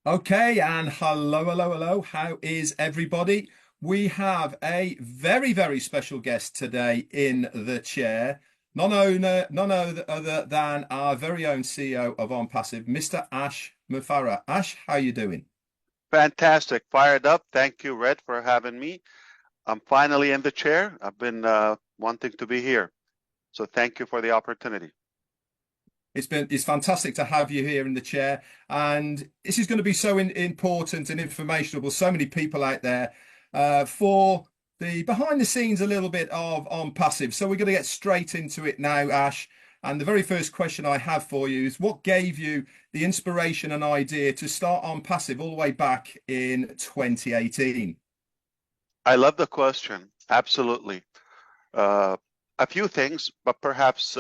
Okay, and hello, hello, hello. How is everybody? We have a very, very special guest today in the chair. None other than our very own CEO of OnPassive, Mr. Ash Mufarah. Ash, how you doing? Fantastic. Fired up. Thank you, Red, for having me. I'm finally in the chair. I've been wanting to be here. So thank you for the opportunity. It's fantastic to have you here in the chair, and this is going to be so important and informational. So many people out there for the behind the scenes a little bit of on passive. So we're going to get straight into it now, Ash. And the very first question I have for you is, what gave you the inspiration and idea to start on passive all the way back in 2018? I love the question. Absolutely. Uh, a few things, but perhaps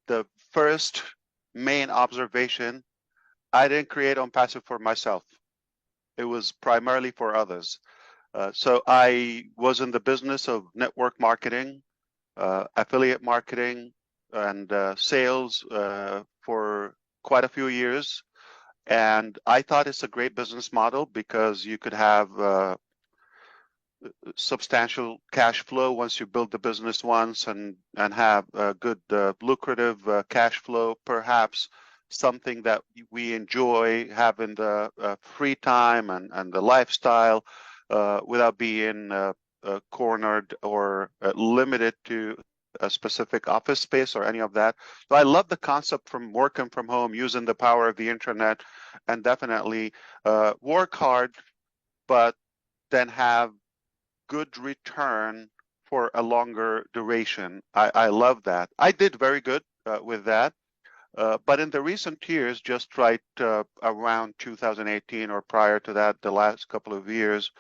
the first main observation, I didn't create OnPassive for myself. It was primarily for others. So I was in the business of network marketing, affiliate marketing, and sales for quite a few years. And I thought it's a great business model because you could have substantial cash flow once you build the business once and have a good lucrative cash flow, perhaps something that we enjoy having the free time and the lifestyle without being cornered or limited to a specific office space or any of that. So I love the concept from working from home, using the power of the internet, and definitely work hard, but then have good return for a longer duration. I love that. I did very good with that. But in the recent years, just right around 2018 or prior to that, the last couple of years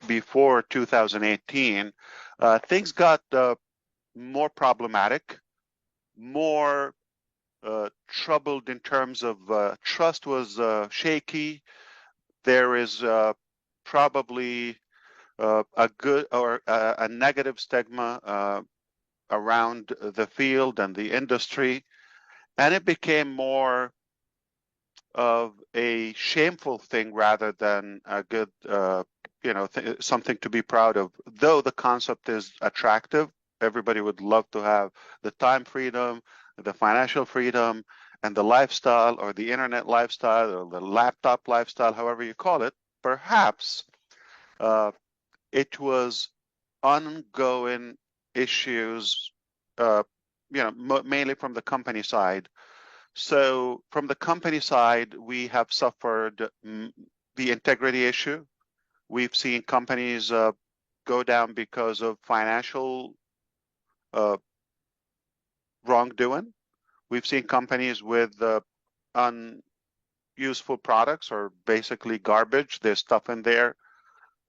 before 2018, things got more problematic, more troubled in terms of trust was shaky. There is probably a good or a negative stigma around the field and the industry, and it became more of a shameful thing rather than a good, something to be proud of. Though the concept is attractive, everybody would love to have the time freedom, the financial freedom, and the lifestyle or the internet lifestyle or the laptop lifestyle, however you call it. Perhaps uh, it was ongoing issues, uh, mainly from the company side. So from the company side, we have suffered the integrity issue. We've seen companies go down because of financial uh, wrongdoing. We've seen companies with unuseful products or basically garbage. There's stuff in there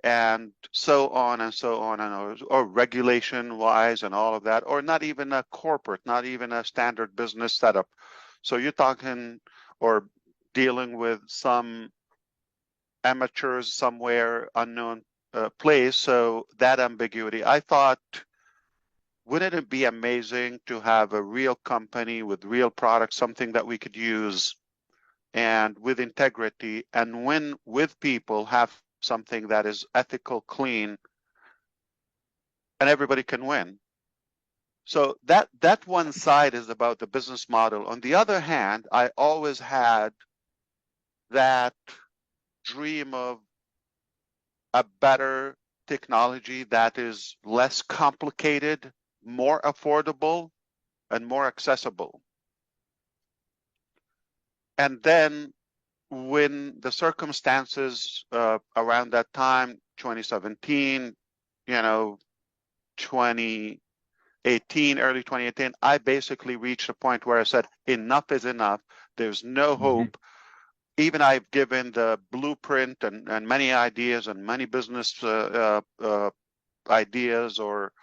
and so on and so on, and or regulation wise and all of that, or not even a corporate, not even a standard business setup. So you're talking or dealing with some amateurs somewhere unknown place. So that ambiguity, I thought, wouldn't it be amazing to have a real company with real products, something that we could use and with integrity and win with people, have something that is ethical, clean, and everybody can win. So that one side is about the business model. On the other hand, I always had that dream of a better technology that is less complicated, more affordable, and more accessible. And then when the circumstances around that time, 2017, 2018, early 2018, I basically reached a point where I said, enough is enough. There's no Mhm. hope. Even I've given the blueprint and many ideas and many business ideas or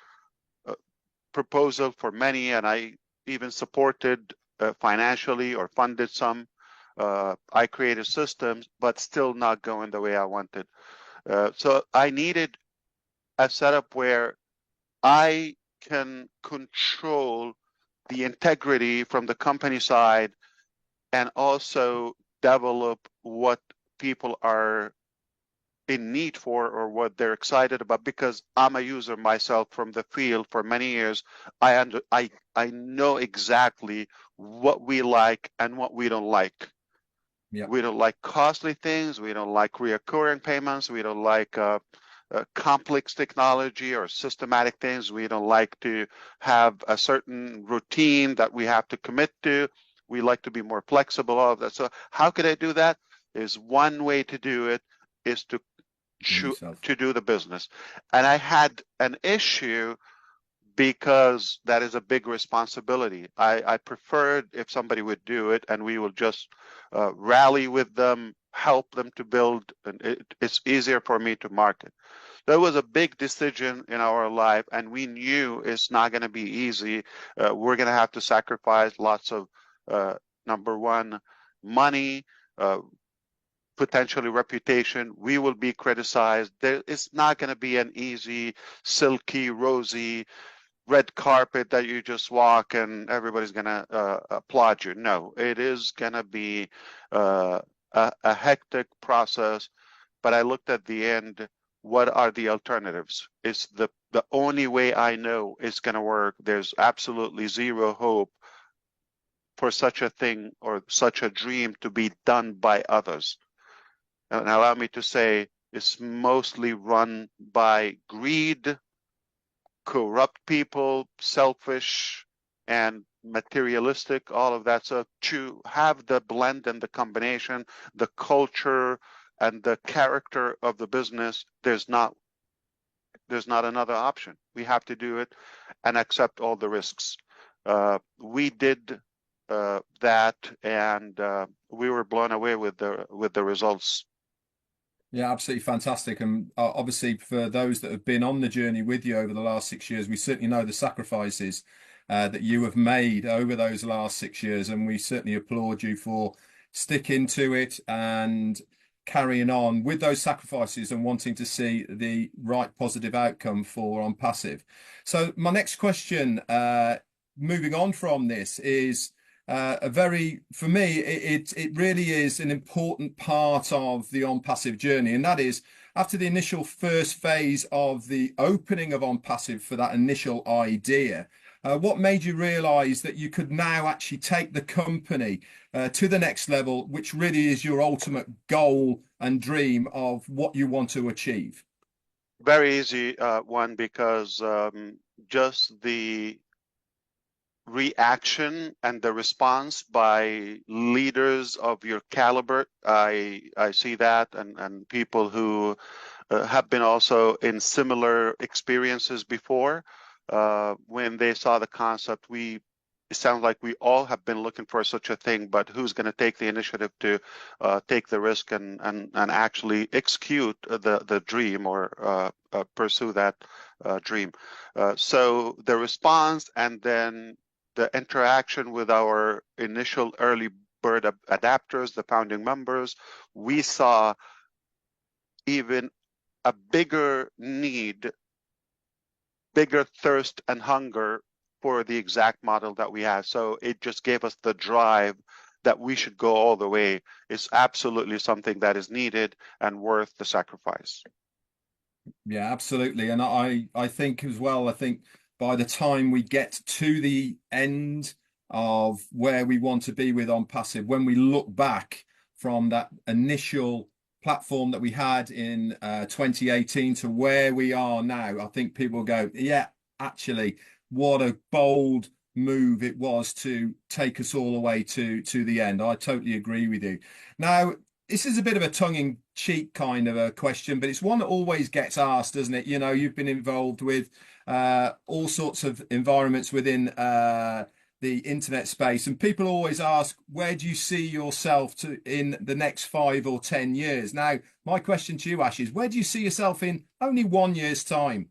uh, proposal for many, and I even supported financially or funded some. I created systems, but still not going the way I wanted. So I needed a setup where I can control the integrity from the company side and also develop what people are in need for or what they're excited about, because I'm a user myself from the field for many years. I know exactly what we like and what we don't like. Yeah. We don't like costly things. We don't like reoccurring payments. We don't like complex technology or systematic things. We don't like to have a certain routine that we have to commit to. We like to be more flexible, all of that. So how could I do that? Is one way to do it is to Yourself. do the business. And I had an issue because that is a big responsibility. I preferred if somebody would do it and we will just rally with them, help them to build, and it's easier for me to market. That was a big decision in our life, and we knew it's not going to be easy. We're going to have to sacrifice lots of, number one, money, potentially reputation. We will be criticized. It's not going to be an easy, silky, rosy, red carpet that you just walk and everybody's going to applaud you. No, it is going to be a hectic process. But I looked at the end, what are the alternatives? It's the only way I know it's going to work. There's absolutely zero hope for such a thing or such a dream to be done by others. And allow me to say, it's mostly run by greed, corrupt people, selfish, and materialistic, all of that. So to have the blend and the combination, the culture and the character of the business, there's not another option. We have to do it and accept all the risks. We did that, and we were blown away with the results. Yeah, absolutely fantastic. And obviously, for those that have been on the journey with you over the last 6 years, we certainly know the sacrifices that you have made over those last 6 years. And we certainly applaud you for sticking to it and carrying on with those sacrifices and wanting to see the right positive outcome for ONPASSIVE. So my next question, moving on from this, is for me, it really is an important part of the ONPASSIVE journey, and that is after the initial first phase of the opening of ONPASSIVE for that initial idea. What made you realize that you could now actually take the company to the next level, which really is your ultimate goal and dream of what you want to achieve? Very easy one, because just the reaction and the response by leaders of your caliber, I see that, and people who have been also in similar experiences before. When they saw the concept, it sounds like we all have been looking for such a thing, but who's going to take the initiative to take the risk and actually execute the dream or pursue that dream. So the response and then the interaction with our initial early bird adapters, the founding members, we saw even a bigger need, bigger thirst and hunger for the exact model that we have. So it just gave us the drive that we should go all the way. It's absolutely something that is needed and worth the sacrifice. Yeah, absolutely. And I think as well, I think by the time we get to the end of where we want to be with ONPASSIVE, when we look back from that initial platform that we had in 2018 to where we are now, I think people go, yeah, actually, what a bold move it was to take us all the way to the end. I totally agree with you. Now, this is a bit of a tongue-in-cheek kind of a question, but it's one that always gets asked, doesn't it? You know, you've been involved with all sorts of environments within the internet space, and people always ask, where do you see yourself in the next 5 or 10 years? Now, my question to you, Ash, is where do you see yourself in only 1 year's time?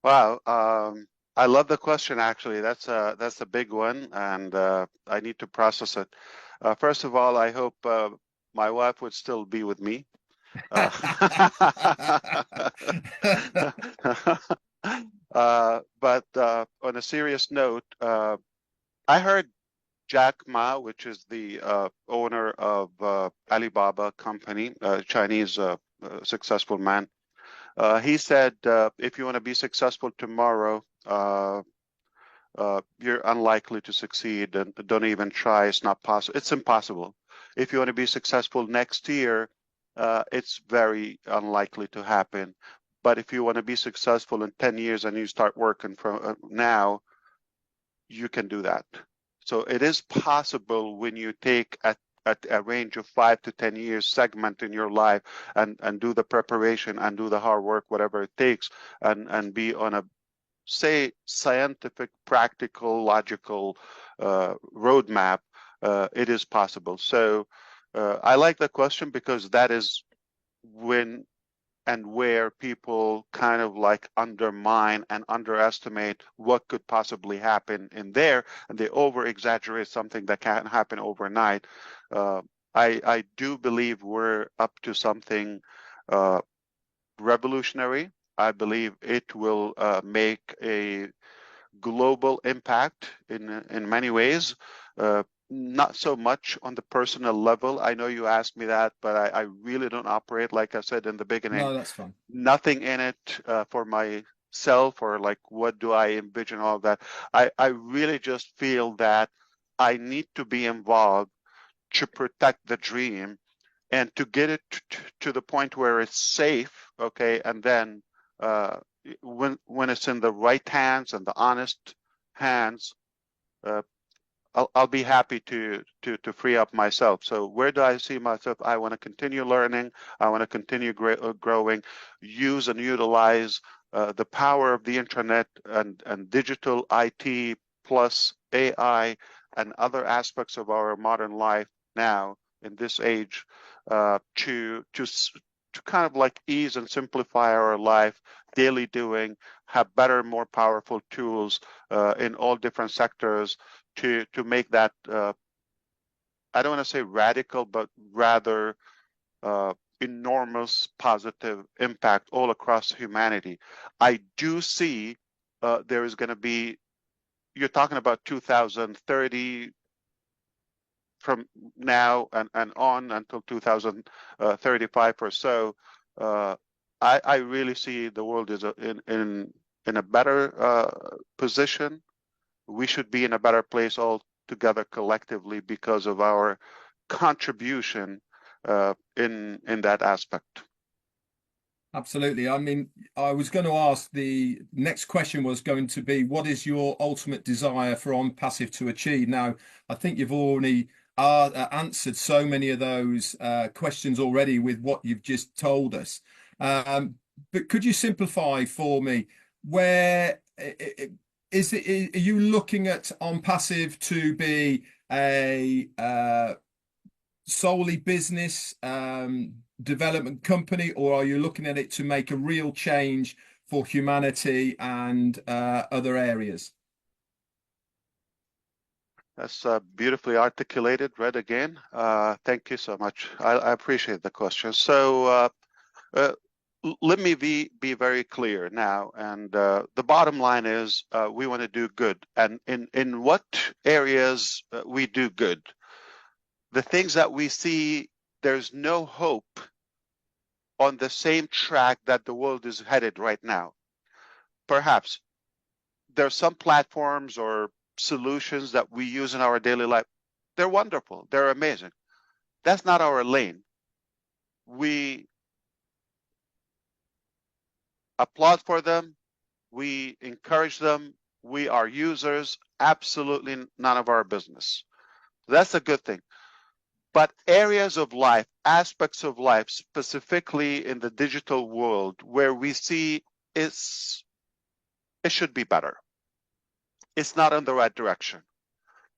Wow, I love the question. Actually, that's a big one, and I need to process it. First of all, I hope my wife would still be with me. But on a serious note, I heard Jack Ma, which is the owner of Alibaba company, Chinese successful man. He said, if you want to be successful tomorrow, you're unlikely to succeed, and don't even try. It's not possible. It's impossible. If you want to be successful next year, it's very unlikely to happen. But if you want to be successful in 10 years and you start working from now, you can do that. So it is possible when you take a range of 5 to 10 years segment in your life and do the preparation and do the hard work, whatever it takes, and be on a, say, scientific, practical, logical roadmap, it is possible. So I like the question because that is when and where people kind of like undermine and underestimate what could possibly happen in there, and they over exaggerate something that can't happen overnight. I do believe we're up to something revolutionary. I believe it will make a global impact in many ways. Not so much on the personal level. I know you asked me that, but I really don't operate, like I said in the beginning. No, that's fine. Nothing in it for myself, or like what do I envision, all of that. I really just feel that I need to be involved to protect the dream and to get it to the point where it's safe, okay, and then when it's in the right hands and the honest hands, I'll be happy to free up myself. So where do I see myself? I want to continue learning. I want to continue growing, use and utilize the power of the internet and digital IT plus AI and other aspects of our modern life now in this age to kind of like ease and simplify our life, daily doing, have better, more powerful tools in all different sectors to make that, I don't want to say radical, but rather enormous positive impact all across humanity. I do see there is going to be, you're talking about 2030, from now and on until 2035 or so. I really see the world is in a better position. We should be in a better place all together collectively because of our contribution in that aspect. Absolutely. I mean, I was going to ask, the next question was going to be, what is your ultimate desire for ONPASSIVE to achieve? Now, I think you've already answered so many of those questions already with what you've just told us. But could you simplify for me, where is it, are you looking at ONPASSIVE to be a solely business development company, or are you looking at it to make a real change for humanity and other areas? That's beautifully articulated. Read again. Thank you so much. I appreciate the question. So let me be very clear now. And the bottom line is we want to do good. And in what areas we do good? The things that we see, there's no hope on the same track that the world is headed right now. Perhaps there are some platforms or solutions that we use in our daily life. They're wonderful. They're amazing. That's not our lane. We applaud for them. We encourage them. We are users. Absolutely none of our business. That's a good thing. But areas of life, aspects of life, specifically in the digital world, where we see it should be better. It's not in the right direction.